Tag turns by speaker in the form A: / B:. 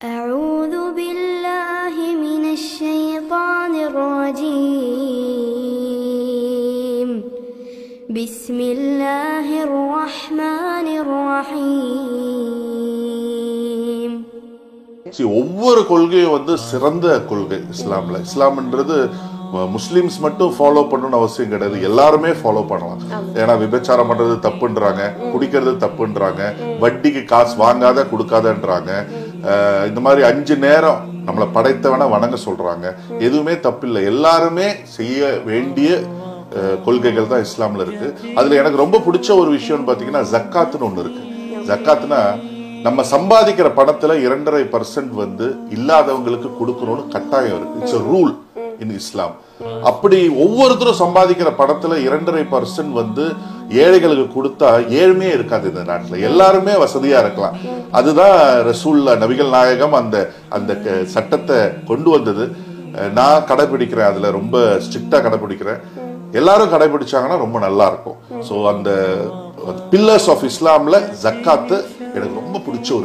A: أعوذ بالله من الشيطان الرجيم بسم الله الرحمن الرحيم.
B: ஒவ்வொரு கொள்கையும் சிறந்த கொள்கை இஸ்லாம்ல. இஸ்லாம்ன்றது முஸ்லிம்ஸ் மட்டும் ஃபாலோ பண்ணணும்னு அவசியம் கிடையாது, எல்லாருமே ஃபாலோ பண்ணலாம். ஏன்னா விபச்சாரம் பண்றது தப்புன்றாங்க, குடிக்கிறது தப்புன்றாங்க, வட்டிக்கு காசு வாங்காத கொடுக்காதன்றாங்க, இந்த மாதிரி 5 நேரம் நம்மளை படைத்தவன வணங்க சொல்றாங்க. எதுவுமே தப்பில்லை, எல்லாருமே செய்ய வேண்டிய கொள்கைகள் தான் இஸ்லாம்ல இருக்கு. அதுல எனக்கு ரொம்ப பிடிச்ச ஒரு விஷயம்னு பாத்தீங்கன்னா ஜக்காத்துன்னு ஒண்ணு இருக்கு. ஜக்காத்துனா நம்ம சம்பாதிக்கிற பணத்துல 2.5% இல்லாதவங்களுக்கு கொடுக்கணும்னு கட்டாயம் இருக்கு. இட்ஸ் a ரூல் இன் இஸ்லாம். அப்படி ஒவ்வொருத்தரும் சம்பாதிக்கிற பணத்துல 2.5% ஏழைகளுக்கு கொடுத்தா ஏழ்மையே இருக்காது இந்த நாட்டுல, எல்லாருமே வசதியா இருக்கலாம். அதுதான் ரசூலுல்லாஹ் நபிகள் நாயகம் அந்த அந்த சட்டத்தை கொண்டு வந்தது. நான் கடைபிடிக்கிறேன், அதுல ரொம்ப ஸ்ட்ரிக்டா கடைபிடிக்கிறேன். எல்லாரும் கடைபிடிச்சாங்கன்னா ரொம்ப நல்லா இருக்கும். ஸோ அந்த பில்லர்ஸ் ஆஃப் இஸ்லாம்ல ஜக்காத்து எனக்கு ரொம்ப பிடிச்ச ஒரு விஷயம்.